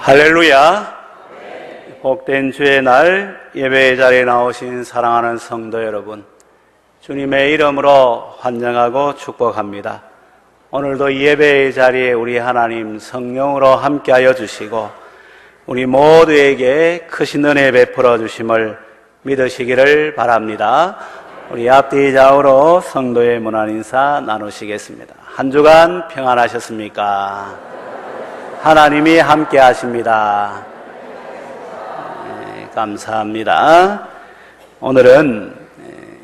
할렐루야. 복된 주의 날 예배의 자리에 나오신 사랑하는 성도 여러분, 주님의 이름으로 환영하고 축복합니다. 오늘도 예배의 자리에 우리 하나님 성령으로 함께하여 주시고 우리 모두에게 크신 은혜 베풀어 주심을 믿으시기를 바랍니다. 우리 앞뒤 좌우로 성도의 문안 인사 나누시겠습니다. 한 주간 평안하셨습니까? 하나님이 함께 하십니다. 네, 감사합니다. 오늘은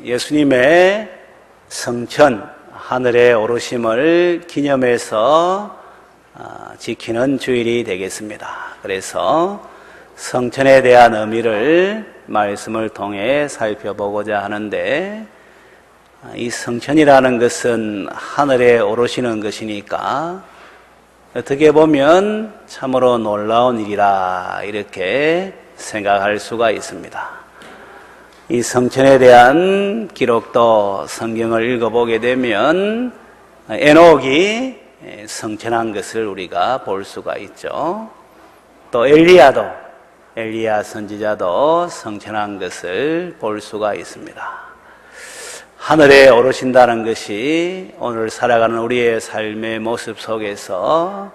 예수님의 성천, 하늘에 오르심을 기념해서 지키는 주일이 되겠습니다. 그래서 성천에 대한 의미를 말씀을 통해 살펴보고자 하는데, 이 성천이라는 것은 하늘에 오르시는 것이니까 어떻게 보면 참으로 놀라운 일이라 이렇게 생각할 수가 있습니다. 이 성천에 대한 기록도 성경을 읽어보게 되면 에녹이 성천한 것을 우리가 볼 수가 있죠. 또 엘리야 선지자도 성천한 것을 볼 수가 있습니다. 하늘에 오르신다는 것이 오늘 살아가는 우리의 삶의 모습 속에서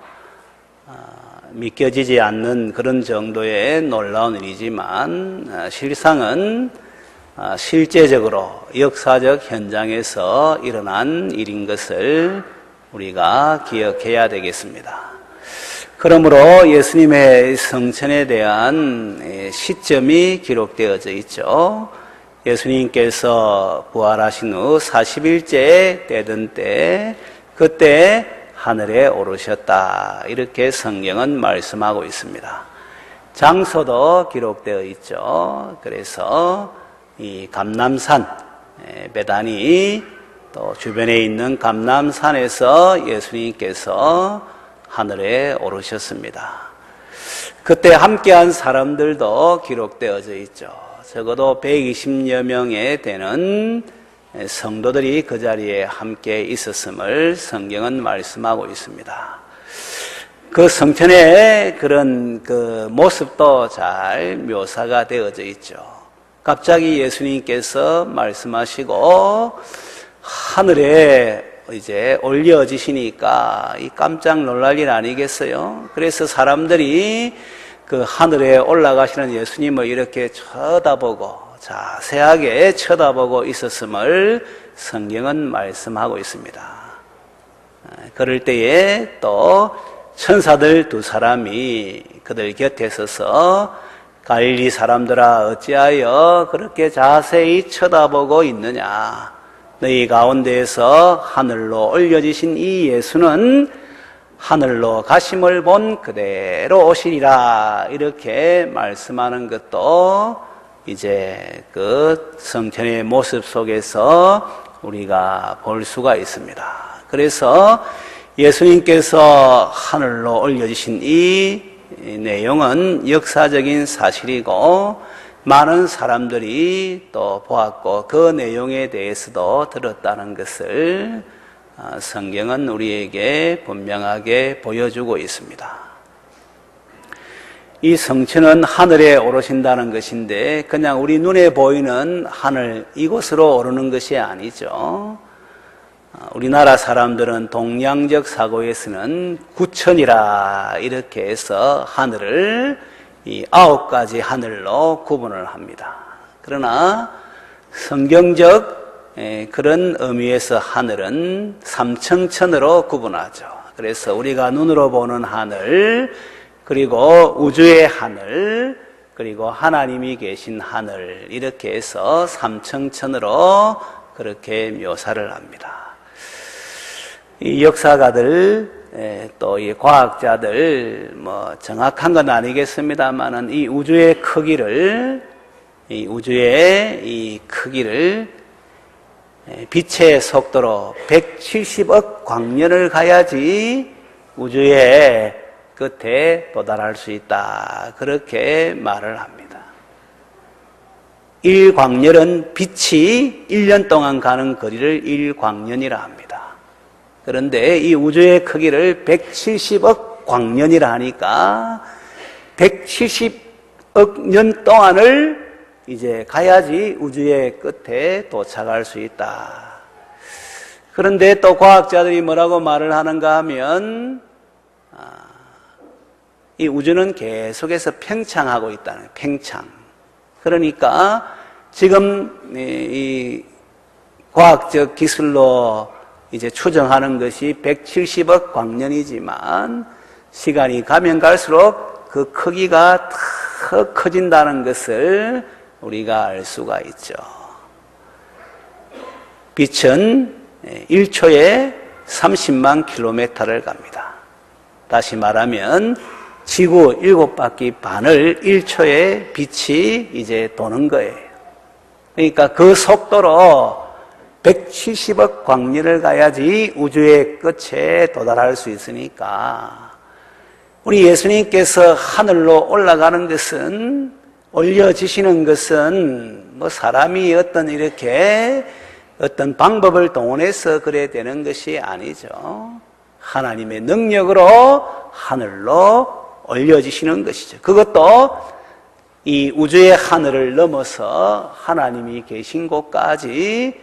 믿겨지지 않는 그런 정도의 놀라운 일이지만 실상은 실제적으로 역사적 현장에서 일어난 일인 것을 우리가 기억해야 되겠습니다. 그러므로 예수님의 성천에 대한 시점이 기록되어져 있죠. 예수님께서 부활하신 후 40일째 되던 때, 그때 하늘에 오르셨다, 이렇게 성경은 말씀하고 있습니다. 장소도 기록되어 있죠. 그래서 이 감람산, 베다니 또 주변에 있는 감람산에서 예수님께서 하늘에 오르셨습니다. 그때 함께한 사람들도 기록되어져 있죠. 적어도 120여 명에 되는 성도들이 그 자리에 함께 있었음을 성경은 말씀하고 있습니다. 그 성천의 그런 그 모습도 잘 묘사가 되어져 있죠. 갑자기 예수님께서 말씀하시고 하늘에 이제 올려지시니까 이 깜짝 놀랄 일 아니겠어요? 그래서 사람들이 그 하늘에 올라가시는 예수님을 이렇게 쳐다보고 자세하게 쳐다보고 있었음을 성경은 말씀하고 있습니다. 그럴 때에 또 천사들 두 사람이 그들 곁에 서서 갈릴리 사람들아 어찌하여 그렇게 자세히 쳐다보고 있느냐, 너희 가운데에서 하늘로 올려지신 이 예수는 하늘로 가심을 본 그대로 오시리라, 이렇게 말씀하는 것도 이제 그 성천의 모습 속에서 우리가 볼 수가 있습니다. 그래서 예수님께서 하늘로 올려지신 이 내용은 역사적인 사실이고 많은 사람들이 또 보았고 그 내용에 대해서도 들었다는 것을 성경은 우리에게 분명하게 보여주고 있습니다. 이 성천은 하늘에 오르신다는 것인데 그냥 우리 눈에 보이는 하늘 이곳으로 오르는 것이 아니죠. 우리나라 사람들은 동양적 사고에서는 구천이라 이렇게 해서 하늘을 이 9가지 하늘로 구분을 합니다. 그러나 성경적 그런 의미에서 하늘은 삼청천으로 구분하죠. 그래서 우리가 눈으로 보는 하늘, 그리고 우주의 하늘, 그리고 하나님이 계신 하늘, 이렇게 해서 삼청천으로 그렇게 묘사를 합니다. 이 역사가들 또 이 과학자들 뭐 정확한 건 아니겠습니다만은 이 우주의 크기를 빛의 속도로 170억 광년을 가야지 우주의 끝에 도달할 수 있다, 그렇게 말을 합니다. 1광년은 빛이 1년 동안 가는 거리를 1광년이라 합니다. 그런데 이 우주의 크기를 170억 광년이라 하니까 170억 년 동안을 이제 가야지 우주의 끝에 도착할 수 있다. 그런데 또 과학자들이 뭐라고 말을 하는가 하면 이 우주는 계속해서 팽창하고 있다는 거예요. 팽창. 그러니까 지금 이 과학적 기술로 이제 추정하는 것이 170억 광년이지만 시간이 가면 갈수록 그 크기가 더 커진다는 것을 우리가 알 수가 있죠. 빛은 1초에 30만 킬로미터를 갑니다. 다시 말하면 지구 7바퀴 반을 1초에 빛이 이제 도는 거예요. 그러니까 그 속도로 170억 광년을 가야지 우주의 끝에 도달할 수 있으니까 우리 예수님께서 하늘로 올라가는 것은, 올려지시는 것은 뭐 사람이 어떤 방법을 동원해서 그래야 되는 것이 아니죠. 하나님의 능력으로 하늘로 올려지시는 것이죠. 그것도 이 우주의 하늘을 넘어서 하나님이 계신 곳까지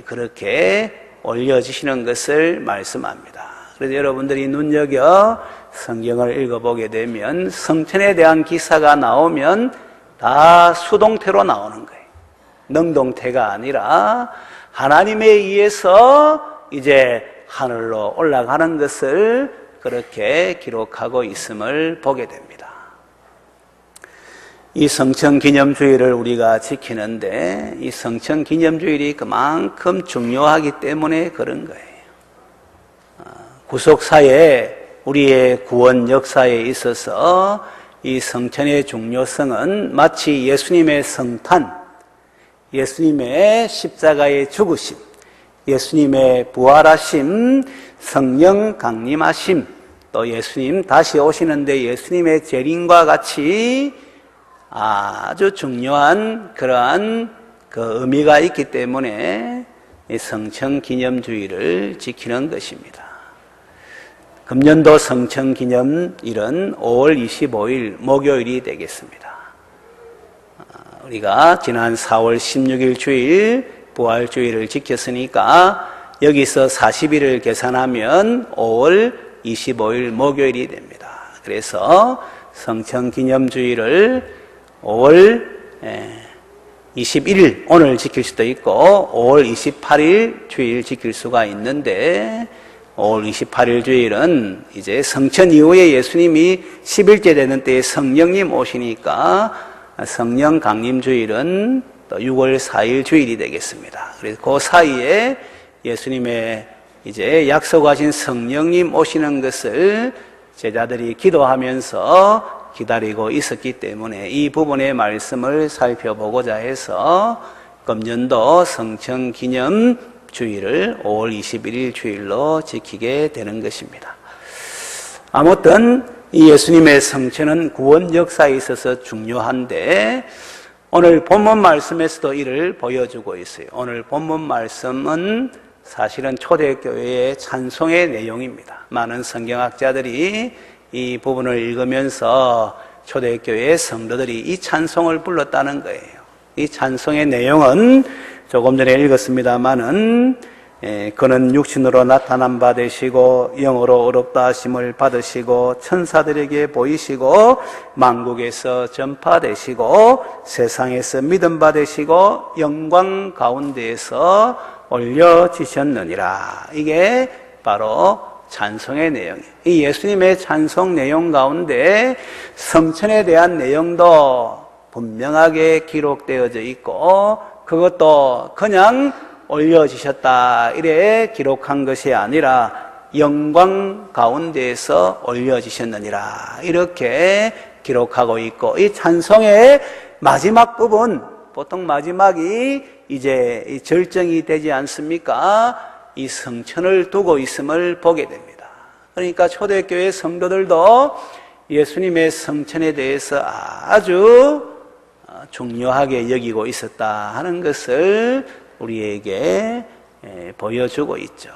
그렇게 올려지시는 것을 말씀합니다. 그래서 여러분들이 눈여겨 성경을 읽어보게 되면 성천에 대한 기사가 나오면 다 수동태로 나오는 거예요. 능동태가 아니라 하나님에 의해서 이제 하늘로 올라가는 것을 그렇게 기록하고 있음을 보게 됩니다. 이 성천기념주일을 우리가 지키는데 이 성천기념주일이 그만큼 중요하기 때문에 그런 거예요. 구속사에, 우리의 구원 역사에 있어서 이 성천의 중요성은 마치 예수님의 성탄, 예수님의 십자가의 죽으심, 예수님의 부활하심, 성령 강림하심, 또 예수님 다시 오시는데 예수님의 재림과 같이 아주 중요한 그러한 그 의미가 있기 때문에 이 성천기념주일을 지키는 것입니다. 금년도 성천기념일은 5월 25일 목요일이 되겠습니다. 우리가 지난 4월 16일 주일 부활주일을 지켰으니까 여기서 40일을 계산하면 5월 25일 목요일이 됩니다. 그래서 성천기념주일을 5월 21일 오늘 지킬 수도 있고 5월 28일 주일 지킬 수가 있는데 5월 28일 주일은 이제 성천 이후에 예수님이 10일째 되는 때에 성령님 오시니까 성령 강림 주일은 또 6월 4일 주일이 되겠습니다. 그래서 그 사이에 예수님의 이제 약속하신 성령님 오시는 것을 제자들이 기도하면서 기다리고 있었기 때문에 이 부분의 말씀을 살펴보고자 해서 금년도 성천기념 주일을 5월 21일 주일로 지키게 되는 것입니다. 아무튼 이 예수님의 성천은 구원 역사에 있어서 중요한데 오늘 본문 말씀에서도 이를 보여주고 있어요. 오늘 본문 말씀은 사실은 초대교회의 찬송의 내용입니다. 많은 성경학자들이 이 부분을 읽으면서 초대교회의 성도들이 이 찬송을 불렀다는 거예요. 이 찬송의 내용은 조금 전에 읽었습니다마는 그는 육신으로 나타난 바 되시고 영으로 어렵다 하심을 받으시고 천사들에게 보이시고 만국에서 전파되시고 세상에서 믿음 받으시고 영광 가운데에서 올려지셨느니라. 이게 바로 찬송의 내용이에요. 이 예수님의 찬송 내용 가운데 성천에 대한 내용도 분명하게 기록되어져 있고 그것도 그냥 올려지셨다 이래 기록한 것이 아니라 영광 가운데에서 올려지셨느니라 이렇게 기록하고 있고 이 찬송의 마지막 부분, 보통 마지막이 이제 절정이 되지 않습니까? 이 성천을 두고 있음을 보게 됩니다. 그러니까 초대교회 성도들도 예수님의 성천에 대해서 아주 중요하게 여기고 있었다 하는 것을 우리에게 보여주고 있죠.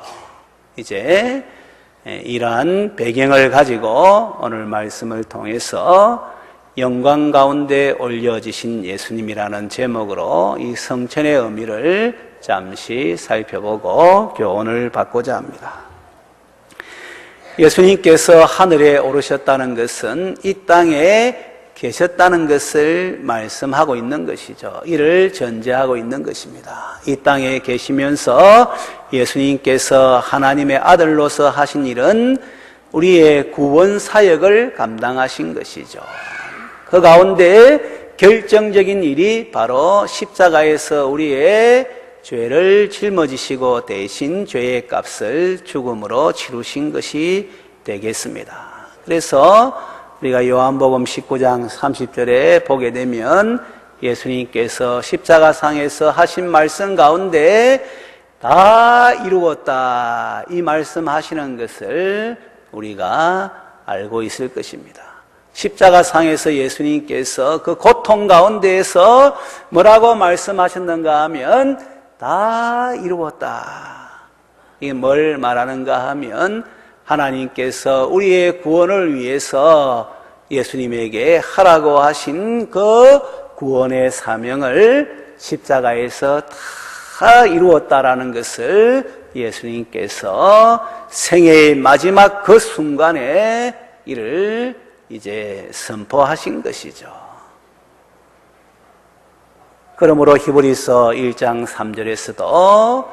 이제 이러한 배경을 가지고 오늘 말씀을 통해서 영광 가운데 올려지신 예수님이라는 제목으로 이 성천의 의미를 잠시 살펴보고 교훈을 받고자 합니다. 예수님께서 하늘에 오르셨다는 것은 이 땅에 계셨다는 것을 말씀하고 있는 것이죠. 이를 전제하고 있는 것입니다. 이 땅에 계시면서 예수님께서 하나님의 아들로서 하신 일은 우리의 구원 사역을 감당하신 것이죠. 그 가운데 결정적인 일이 바로 십자가에서 우리의 죄를 짊어지시고 대신 죄의 값을 죽음으로 치루신 것이 되겠습니다. 그래서 우리가 요한복음 19장 30절에 보게 되면 예수님께서 십자가상에서 하신 말씀 가운데 다 이루었다 이 말씀하시는 것을 우리가 알고 있을 것입니다. 십자가상에서 예수님께서 그 고통 가운데에서 뭐라고 말씀하셨는가 하면 다 이루었다. 이게 뭘 말하는가 하면 하나님께서 우리의 구원을 위해서 예수님에게 하라고 하신 그 구원의 사명을 십자가에서 다 이루었다라는 것을 예수님께서 생애의 마지막 그 순간에 이를 이제 선포하신 것이죠. 그러므로 히브리서 1장 3절에서도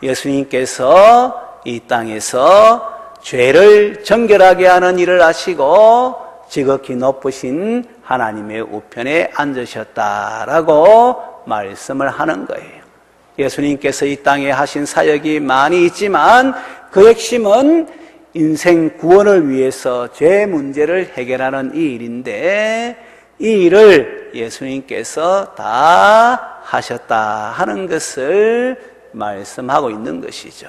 예수님께서 이 땅에서 죄를 정결하게 하는 일을 하시고 지극히 높으신 하나님의 우편에 앉으셨다라고 말씀을 하는 거예요. 예수님께서 이 땅에 하신 사역이 많이 있지만 그 핵심은 인생 구원을 위해서 죄 문제를 해결하는 이 일인데 이 일을 예수님께서 다 하셨다 하는 것을 말씀하고 있는 것이죠.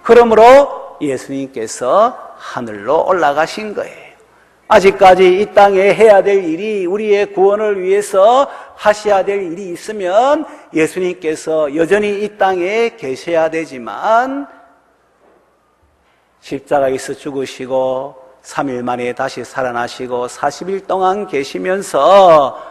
그러므로 예수님께서 하늘로 올라가신 거예요. 아직까지 이 땅에 해야 될 일이 우리의 구원을 위해서 하셔야 될 일이 있으면 예수님께서 여전히 이 땅에 계셔야 되지만 십자가에서 죽으시고 3일 만에 다시 살아나시고 40일 동안 계시면서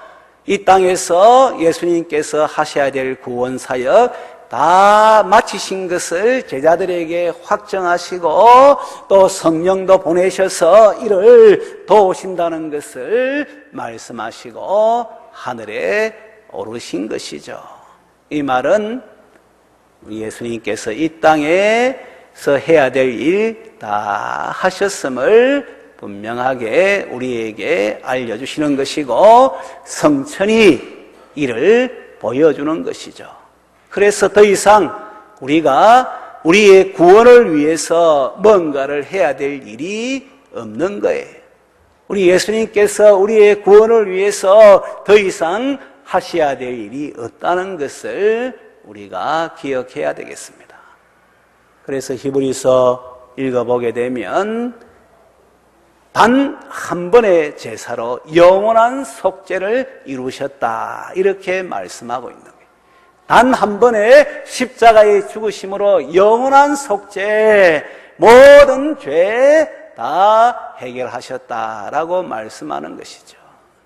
이 땅에서 예수님께서 하셔야 될 구원 사역 다 마치신 것을 제자들에게 확정하시고 또 성령도 보내셔서 이를 도우신다는 것을 말씀하시고 하늘에 오르신 것이죠. 이 말은 예수님께서 이 땅에서 해야 될 일 다 하셨음을 분명하게 우리에게 알려주시는 것이고 성천이 이를 보여주는 것이죠. 그래서 더 이상 우리가 우리의 구원을 위해서 뭔가를 해야 될 일이 없는 거예요. 우리 예수님께서 우리의 구원을 위해서 더 이상 하셔야 될 일이 없다는 것을 우리가 기억해야 되겠습니다. 그래서 히브리서 읽어보게 되면 단 한 번의 제사로 영원한 속죄를 이루셨다 이렇게 말씀하고 있는 거예요. 단 한 번의 십자가의 죽으심으로 영원한 속죄 모든 죄 다 해결하셨다라고 말씀하는 것이죠.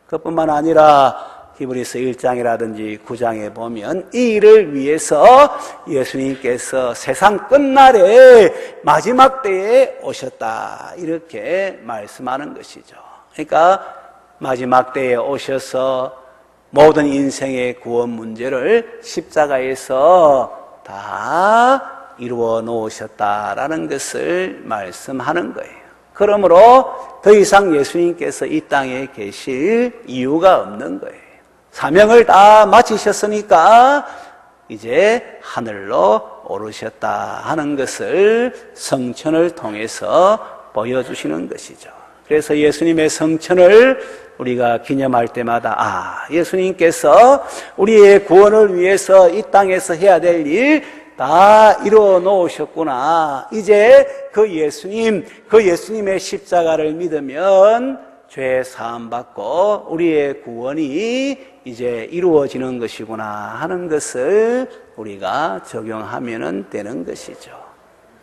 그뿐만 아니라 히브리서 1장이라든지 9장에 보면 이 일을 위해서 예수님께서 세상 끝날에 마지막 때에 오셨다 이렇게 말씀하는 것이죠. 그러니까 마지막 때에 오셔서 모든 인생의 구원 문제를 십자가에서 다 이루어 놓으셨다라는 것을 말씀하는 거예요. 그러므로 더 이상 예수님께서 이 땅에 계실 이유가 없는 거예요. 사명을 다 마치셨으니까 이제 하늘로 오르셨다 하는 것을 성천을 통해서 보여주시는 것이죠. 그래서 예수님의 성천을 우리가 기념할 때마다 예수님께서 우리의 구원을 위해서 이 땅에서 해야 될 일 다 이루어 놓으셨구나. 이제 그 예수님의 십자가를 믿으면 죄 사함 받고 우리의 구원이 이제 이루어지는 것이구나 하는 것을 우리가 적용하면 되는 것이죠.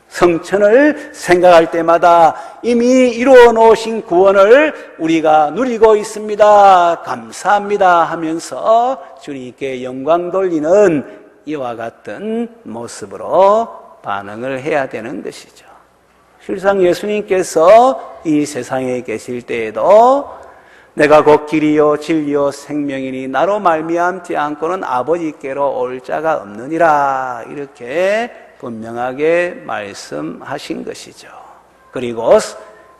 성천을 생각할 때마다 이미 이루어 놓으신 구원을 우리가 누리고 있습니다. 감사합니다 하면서 주님께 영광 돌리는 이와 같은 모습으로 반응을 해야 되는 것이죠. 실상 예수님께서 이 세상에 계실 때에도 내가 곧 길이요 진리요 생명이니 나로 말미암지 않고는 아버지께로 올 자가 없느니라, 이렇게 분명하게 말씀하신 것이죠. 그리고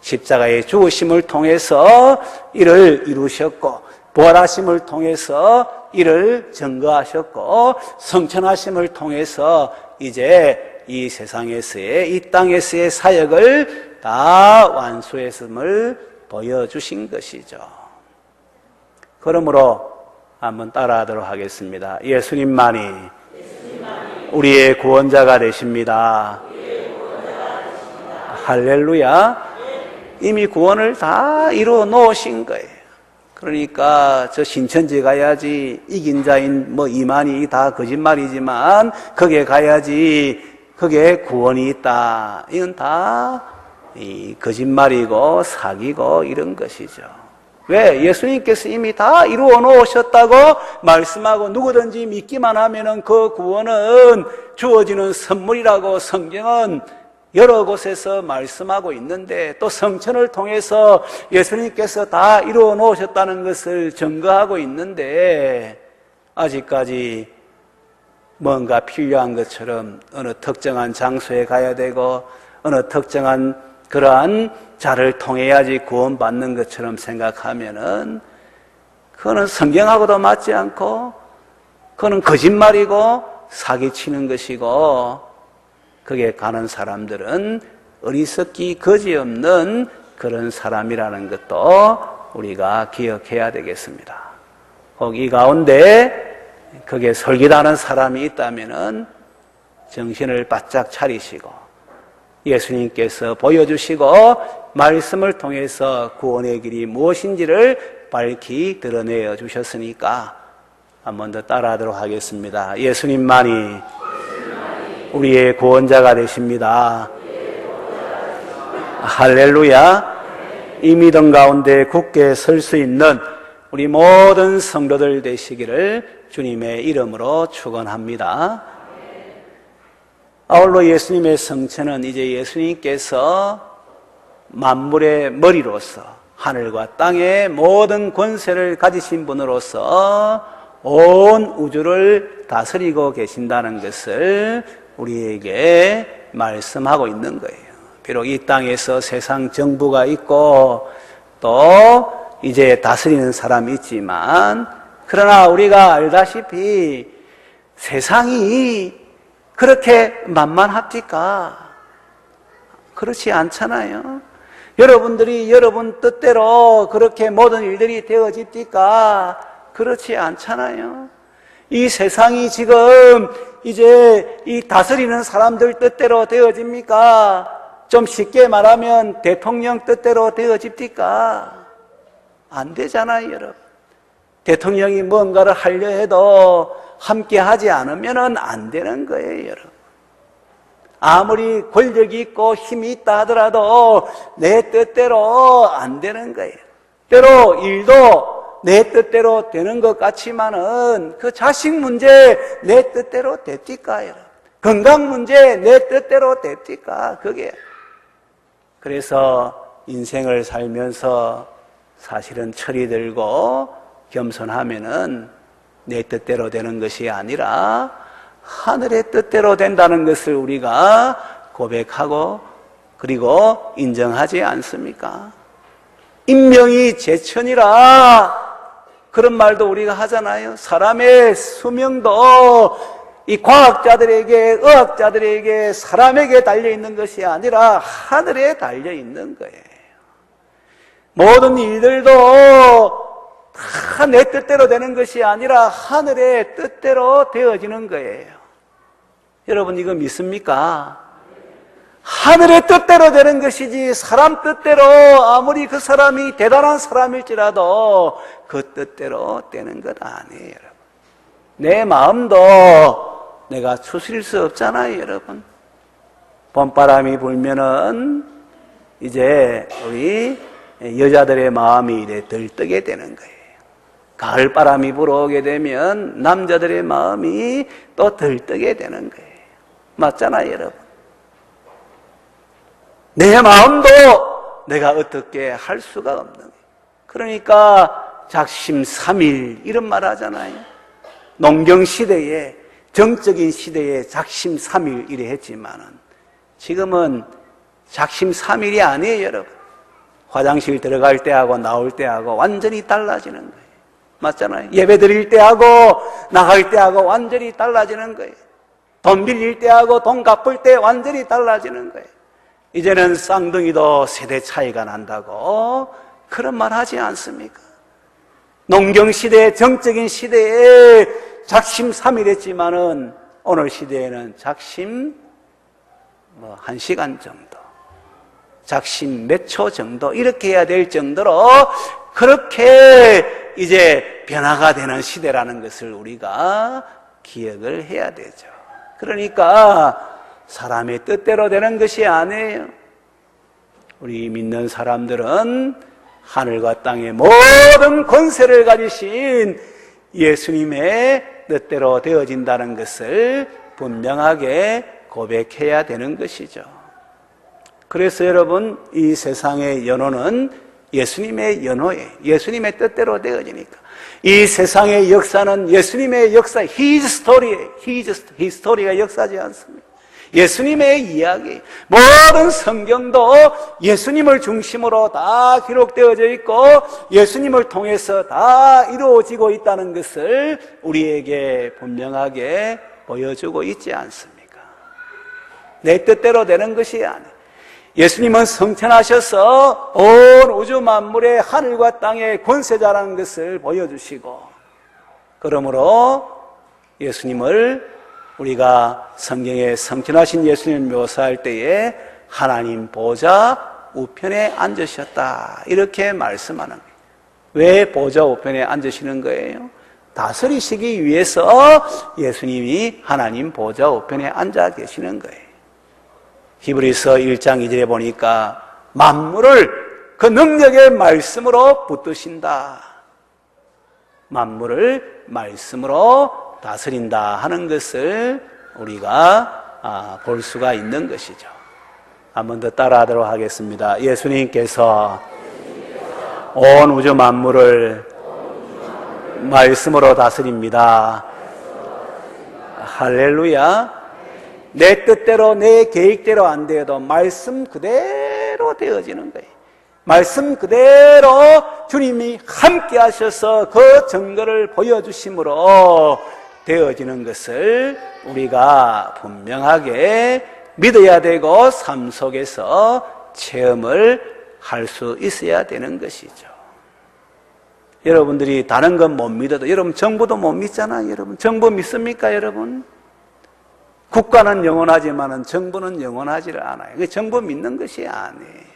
십자가의 죽으심을 통해서 이를 이루셨고, 부활하심을 통해서 이를 증거하셨고, 성천하심을 통해서 이제 이 세상에서의, 이 땅에서의 사역을 다 완수했음을 보여주신 것이죠. 그러므로 한번 따라하도록 하겠습니다. 예수님만이 우리의 구원자가 되십니다. 할렐루야. 이미 구원을 다 이루어 놓으신 거예요. 그러니까 저 신천지 가야지, 이긴 자인 이만희 다 거짓말이지만 거기에 가야지, 거기에 구원이 있다, 이건 다 거짓말이고 사기고 이런 것이죠. 왜? 예수님께서 이미 다 이루어 놓으셨다고 말씀하고 누구든지 믿기만 하면은 그 구원은 주어지는 선물이라고 성경은 여러 곳에서 말씀하고 있는데, 또 성천을 통해서 예수님께서 다 이루어 놓으셨다는 것을 증거하고 있는데, 아직까지 뭔가 필요한 것처럼 어느 특정한 장소에 가야 되고 어느 특정한 그러한 자를 통해야지 구원받는 것처럼 생각하면은 그거는 성경하고도 맞지 않고, 그거는 거짓말이고 사기치는 것이고, 거기에 가는 사람들은 어리석기 거지없는 그런 사람이라는 것도 우리가 기억해야 되겠습니다. 혹 이 가운데 거기에 설교하는 사람이 있다면은 정신을 바짝 차리시고 예수님께서 보여주시고 말씀을 통해서 구원의 길이 무엇인지를 밝히 드러내어 주셨으니까 한 번 더 따라하도록 하겠습니다. 예수님만이 우리의 구원자가 되십니다. 할렐루야. 이 믿음 가운데 굳게 설 수 있는 우리 모든 성도들 되시기를 주님의 이름으로 축원합니다. 아울러 예수님의 성천은 이제 예수님께서 만물의 머리로서 하늘과 땅의 모든 권세를 가지신 분으로서 온 우주를 다스리고 계신다는 것을 우리에게 말씀하고 있는 거예요. 비록 이 땅에서 세상 정부가 있고 또 이제 다스리는 사람이 있지만, 그러나 우리가 알다시피 세상이 그렇게 만만합니까? 그렇지 않잖아요. 여러분들이 여러분 뜻대로 그렇게 모든 일들이 되어집니까? 그렇지 않잖아요. 이 세상이 지금 이제 이 다스리는 사람들 뜻대로 되어집니까? 좀 쉽게 말하면 대통령 뜻대로 되어집니까? 안 되잖아요, 여러분. 대통령이 뭔가를 하려 해도 함께 하지 않으면 안 되는 거예요, 여러분. 아무리 권력이 있고 힘이 있다 하더라도 내 뜻대로 안 되는 거예요. 때로 일도 내 뜻대로 되는 것 같지만은 그 자식 문제 내 뜻대로 됩니까? 건강 문제 내 뜻대로 됩니까? 그게. 그래서 인생을 살면서 사실은 철이 들고 겸손하면은 내 뜻대로 되는 것이 아니라 하늘의 뜻대로 된다는 것을 우리가 고백하고 그리고 인정하지 않습니까? 인명이 제천이라 그런 말도 우리가 하잖아요. 사람의 수명도 이 과학자들에게, 의학자들에게, 사람에게 달려있는 것이 아니라 하늘에 달려있는 거예요. 모든 일들도 다 내 뜻대로 되는 것이 아니라 하늘의 뜻대로 되어지는 거예요. 여러분 이거 믿습니까? 하늘의 뜻대로 되는 것이지 사람 뜻대로 아무리 그 사람이 대단한 사람일지라도 그 뜻대로 되는 것 아니에요, 여러분. 내 마음도 내가 추스릴 수 없잖아요, 여러분. 봄바람이 불면은 이제 우리 여자들의 마음이 이래 들뜨게 되는 거예요. 가을바람이 불어오게 되면 남자들의 마음이 또 들뜨게 되는 거예요. 맞잖아요, 여러분. 내 마음도 내가 어떻게 할 수가 없는 거예요. 그러니까 작심삼일 이런 말 하잖아요. 농경시대에, 정적인 시대에 작심삼일 이래 했지만은 지금은 작심삼일이 아니에요, 여러분. 화장실 들어갈 때하고 나올 때하고 완전히 달라지는 거예요. 맞잖아요. 예배 드릴 때하고 나갈 때하고 완전히 달라지는 거예요. 돈 빌릴 때하고 돈 갚을 때 완전히 달라지는 거예요. 이제는 쌍둥이도 세대 차이가 난다고 그런 말 하지 않습니까? 농경시대, 정적인 시대에 작심삼일했지만은 오늘 시대에는 작심 1시간 정도, 작심 몇 초 정도 이렇게 해야 될 정도로 그렇게 이제 변화가 되는 시대라는 것을 우리가 기억을 해야 되죠. 그러니까 사람의 뜻대로 되는 것이 아니에요. 우리 믿는 사람들은 하늘과 땅의 모든 권세를 가지신 예수님의 뜻대로 되어진다는 것을 분명하게 고백해야 되는 것이죠. 그래서 여러분, 이 세상의 연호는 예수님의 연호예요. 예수님의 뜻대로 되어지니까. 이 세상의 역사는 예수님의 역사, His story예요. His story가 역사지 않습니다. 예수님의 이야기, 모든 성경도 예수님을 중심으로 다 기록되어져 있고 예수님을 통해서 다 이루어지고 있다는 것을 우리에게 분명하게 보여주고 있지 않습니까? 내 뜻대로 되는 것이 아니에요. 예수님은 성천하셔서 온 우주 만물의 하늘과 땅의 권세자라는 것을 보여주시고, 그러므로 예수님을 우리가 성경에 성천하신 예수님을 묘사할 때에 하나님 보좌 우편에 앉으셨다 이렇게 말씀하는 거예요. 왜 보좌 우편에 앉으시는 거예요? 다스리시기 위해서 예수님이 하나님 보좌 우편에 앉아 계시는 거예요. 히브리서 1장 2절에 보니까 만물을 그 능력의 말씀으로 붙드신다. 만물을 말씀으로 다스린다 하는 것을 우리가 볼 수가 있는 것이죠. 한 번 더 따라하도록 하겠습니다. 예수님께서 온 우주 만물을 말씀으로 다스립니다. 할렐루야. 내 뜻대로 내 계획대로 안 되어도 말씀 그대로 되어지는 거예요. 말씀 그대로 주님이 함께 하셔서 그 증거를 보여주심으로 되어지는 것을 우리가 분명하게 믿어야 되고 삶 속에서 체험을 할 수 있어야 되는 것이죠. 여러분들이 다른 건 못 믿어도, 여러분 정부도 못 믿잖아요. 여러분 정부 믿습니까 여러분? 국가는 영원하지만 정부는 영원하지를 않아요. 정부 믿는 것이 아니에요.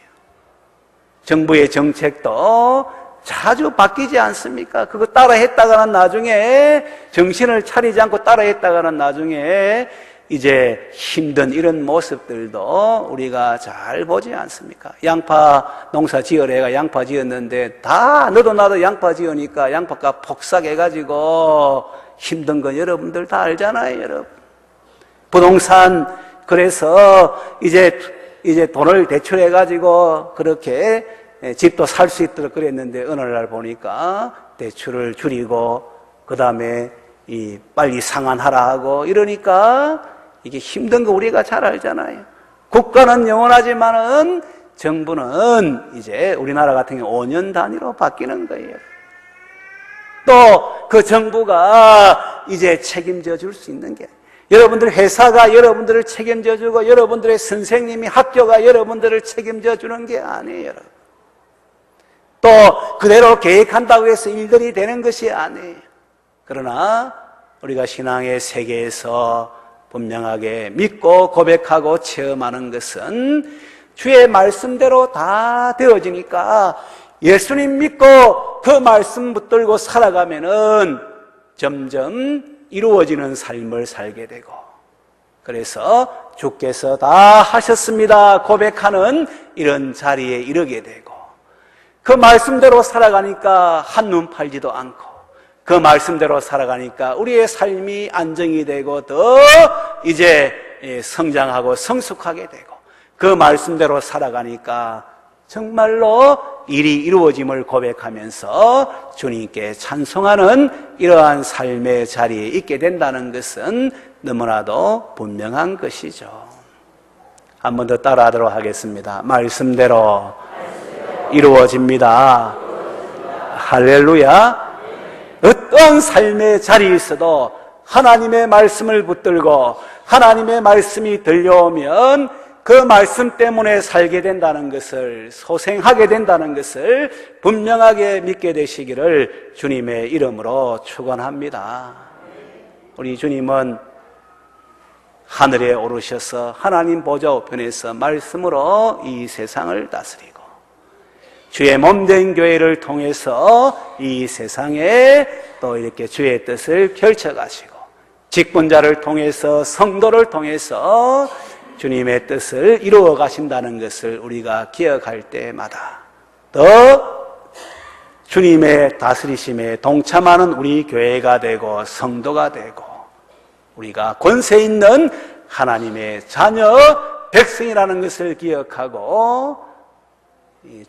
정부의 정책도 자주 바뀌지 않습니까? 그거 따라 했다가는 나중에 정신을 차리지 않고 따라 했다가는 나중에 이제 힘든 이런 모습들도 우리가 잘 보지 않습니까? 양파 농사 지으래가 양파 지었는데 다 너도 나도 양파 지으니까 양파가 폭삭해가지고 힘든 건 여러분들 다 알잖아요, 여러분. 부동산, 그래서 이제 돈을 대출해가지고 그렇게 집도 살 수 있도록 그랬는데 어느 날 보니까 대출을 줄이고 그 다음에 빨리 상환하라 하고 이러니까 이게 힘든 거 우리가 잘 알잖아요. 국가는 영원하지만은 정부는 이제 우리나라 같은 경우 5년 단위로 바뀌는 거예요. 또 그 정부가 이제 책임져 줄 수 있는 게, 여러분들 회사가 여러분들을 책임져 주고 여러분들의 선생님이 학교가 여러분들을 책임져 주는 게 아니에요. 또 그대로 계획한다고 해서 일들이 되는 것이 아니에요. 그러나 우리가 신앙의 세계에서 분명하게 믿고 고백하고 체험하는 것은 주의 말씀대로 다 되어지니까 예수님 믿고 그 말씀 붙들고 살아가면은 점점 이루어지는 삶을 살게 되고, 그래서 주께서 다 하셨습니다 고백하는 이런 자리에 이르게 되고, 그 말씀대로 살아가니까 한눈 팔지도 않고, 그 말씀대로 살아가니까 우리의 삶이 안정이 되고 더 이제 성장하고 성숙하게 되고, 그 말씀대로 살아가니까 정말로 일이 이루어짐을 고백하면서 주님께 찬송하는 이러한 삶의 자리에 있게 된다는 것은 너무나도 분명한 것이죠. 한 번 더 따라하도록 하겠습니다. 말씀대로 이루어집니다. 할렐루야. 어떠한 삶의 자리에 있어도 하나님의 말씀을 붙들고 하나님의 말씀이 들려오면 그 말씀 때문에 살게 된다는 것을, 소생하게 된다는 것을 분명하게 믿게 되시기를 주님의 이름으로 축원합니다. 우리 주님은 하늘에 오르셔서 하나님 보좌 우편에서 말씀으로 이 세상을 다스리고, 주의 몸된 교회를 통해서 이 세상에 또 이렇게 주의 뜻을 펼쳐가시고, 직분자를 통해서, 성도를 통해서 주님의 뜻을 이루어 가신다는 것을 우리가 기억할 때마다 더 주님의 다스리심에 동참하는 우리 교회가 되고 성도가 되고, 우리가 권세 있는 하나님의 자녀 백성이라는 것을 기억하고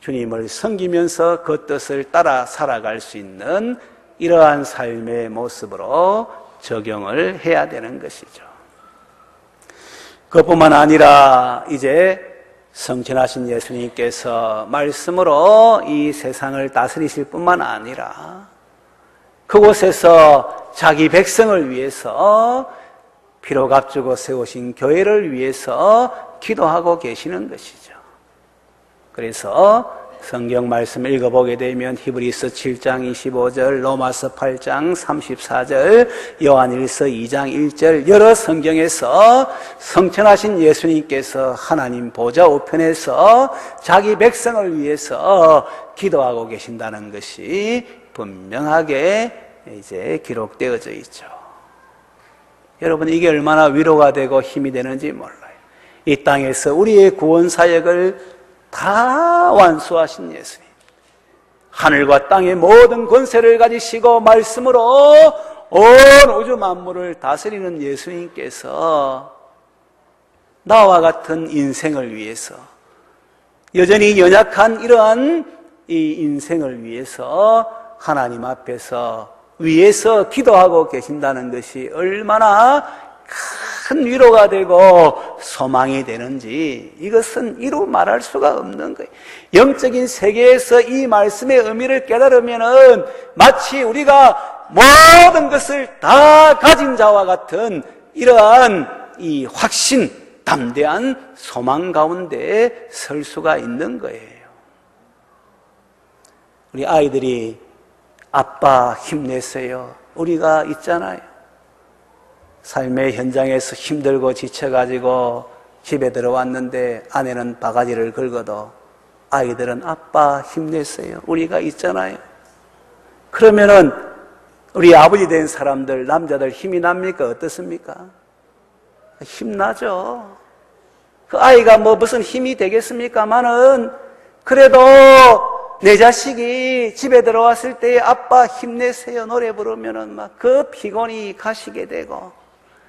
주님을 섬기면서 그 뜻을 따라 살아갈 수 있는 이러한 삶의 모습으로 적용을 해야 되는 것이죠. 그뿐만 아니라 이제 성천하신 예수님께서 말씀으로 이 세상을 다스리실 뿐만 아니라 그곳에서 자기 백성을 위해서 피로 값주고 세우신 교회를 위해서 기도하고 계시는 것이죠. 그래서 성경 말씀을 읽어보게 되면 히브리서 7장 25절, 로마서 8장 34절, 요한일서 2장 1절, 여러 성경에서 성천하신 예수님께서 하나님 보좌 우편에서 자기 백성을 위해서 기도하고 계신다는 것이 분명하게 이제 기록되어져 있죠. 여러분, 이게 얼마나 위로가 되고 힘이 되는지 몰라요. 이 땅에서 우리의 구원 사역을 다 완수하신 예수님, 하늘과 땅의 모든 권세를 가지시고 말씀으로 온 우주 만물을 다스리는 예수님께서 나와 같은 인생을 위해서, 여전히 연약한 이러한 이 인생을 위해서 하나님 앞에서 위에서 기도하고 계신다는 것이 얼마나 큰 위로가 되고 소망이 되는지, 이것은 이루 말할 수가 없는 거예요. 영적인 세계에서 이 말씀의 의미를 깨달으면은 마치 우리가 모든 것을 다 가진 자와 같은 이러한 이 확신, 담대한 소망 가운데 설 수가 있는 거예요. 우리 아이들이 아빠 힘내세요, 우리가 있잖아요. 삶의 현장에서 힘들고 지쳐가지고 집에 들어왔는데 아내는 바가지를 긁어도 아이들은 아빠 힘내세요, 우리가 있잖아요. 그러면은 우리 아버지 된 사람들, 남자들 힘이 납니까? 어떻습니까? 힘나죠. 그 아이가 뭐 무슨 힘이 되겠습니까마는 그래도 내 자식이 집에 들어왔을 때 아빠 힘내세요 노래 부르면은 막 그 피곤이 가시게 되고,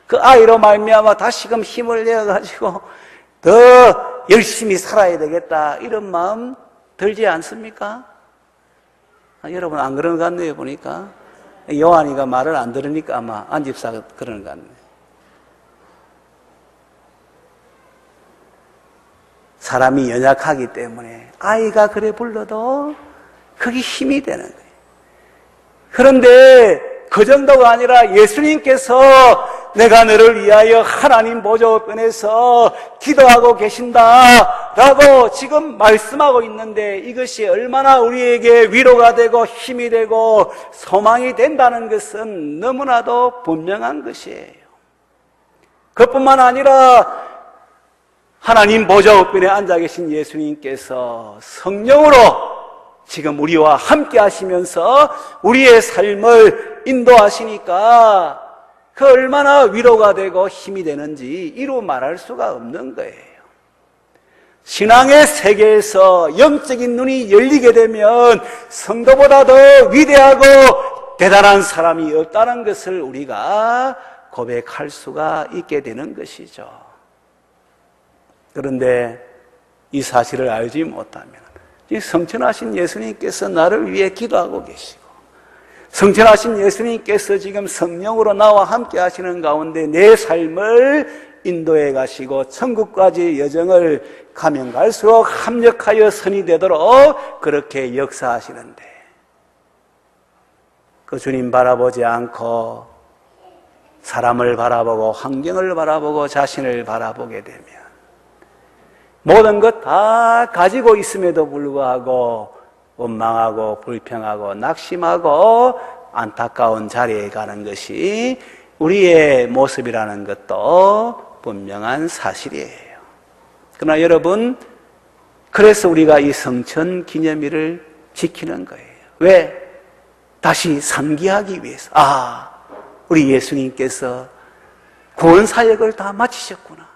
그 아이로 말미암아 다시금 힘을 내어가지고 더 열심히 살아야 되겠다, 이런 마음 들지 않습니까? 여러분 안 그러는 것 같네요. 보니까 요한이가 말을 안 들으니까 아마 안집사가 그러는 것 같네요. 사람이 연약하기 때문에 아이가 그래 불러도 그게 힘이 되는 거예요. 그런데 그 정도가 아니라 예수님께서 내가 너를 위하여 하나님 보좌 우편에서 기도하고 계신다라고 지금 말씀하고 있는데, 이것이 얼마나 우리에게 위로가 되고 힘이 되고 소망이 된다는 것은 너무나도 분명한 것이에요. 그뿐만 아니라 하나님 보좌 우편에 앉아 계신 예수님께서 성령으로 지금 우리와 함께 하시면서 우리의 삶을 인도하시니까 그 얼마나 위로가 되고 힘이 되는지 이루 말할 수가 없는 거예요. 신앙의 세계에서 영적인 눈이 열리게 되면 성도보다 더 위대하고 대단한 사람이 없다는 것을 우리가 고백할 수가 있게 되는 것이죠. 그런데 이 사실을 알지 못하면 이 성천하신 예수님께서 나를 위해 기도하고 계시고 성천하신 예수님께서 지금 성령으로 나와 함께 하시는 가운데 내 삶을 인도해 가시고 천국까지 여정을 가면 갈수록 합력하여 선이 되도록 그렇게 역사하시는데 그 주님 바라보지 않고 사람을 바라보고 환경을 바라보고 자신을 바라보게 되면 모든 것 다 가지고 있음에도 불구하고 원망하고 불평하고 낙심하고 안타까운 자리에 가는 것이 우리의 모습이라는 것도 분명한 사실이에요. 그러나 여러분, 그래서 우리가 이 성천 기념일을 지키는 거예요. 왜? 다시 상기하기 위해서. 우리 예수님께서 구원 사역을 다 마치셨구나.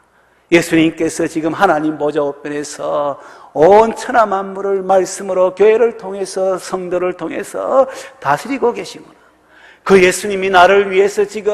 예수님께서 지금 하나님 보좌 우편에서 온 천하 만물을 말씀으로 교회를 통해서 성도를 통해서 다스리고 계시구나. 그 예수님이 나를 위해서 지금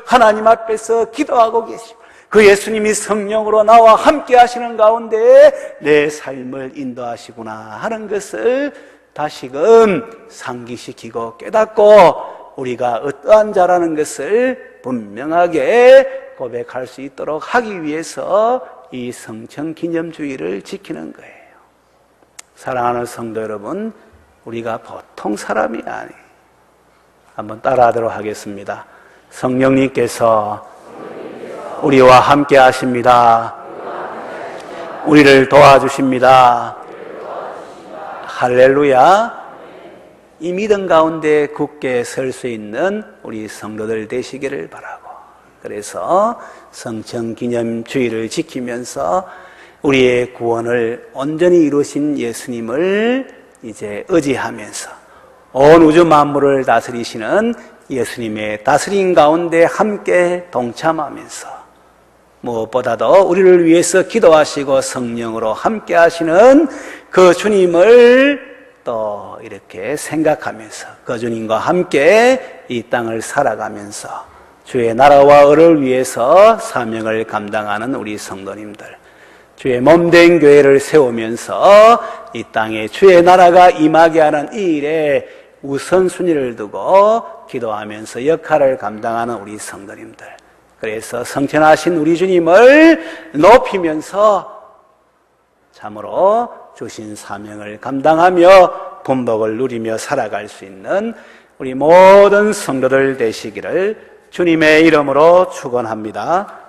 하나님 앞에서 기도하고 계시고 그 예수님이 성령으로 나와 함께 하시는 가운데 내 삶을 인도하시구나 하는 것을 다시금 상기시키고 깨닫고 우리가 어떠한 자라는 것을 분명하게 고백할 수 있도록 하기 위해서 이 성천기념주의를 지키는 거예요. 사랑하는 성도 여러분, 우리가 보통 사람이 아니에요. 한번 따라하도록 하겠습니다. 성령님께서 우리와 함께 하십니다. 우리를 도와주십니다. 할렐루야. 이 믿음 가운데 굳게 설 수 있는 우리 성도들 되시기를 바라고, 그래서 성천기념주의를 지키면서 우리의 구원을 온전히 이루신 예수님을 이제 의지하면서 온 우주 만물을 다스리시는 예수님의 다스림 가운데 함께 동참하면서 무엇보다도 우리를 위해서 기도하시고 성령으로 함께 하시는 그 주님을 또 이렇게 생각하면서 그 주님과 함께 이 땅을 살아가면서 주의 나라와 의를 위해서 사명을 감당하는 우리 성도님들, 주의 몸된 교회를 세우면서 이 땅에 주의 나라가 임하게 하는 이 일에 우선순위를 두고 기도하면서 역할을 감당하는 우리 성도님들, 그래서 성천하신 우리 주님을 높이면서 참으로 주신 사명을 감당하며 분복을 누리며 살아갈 수 있는 우리 모든 성도들 되시기를 주님의 이름으로 축원합니다.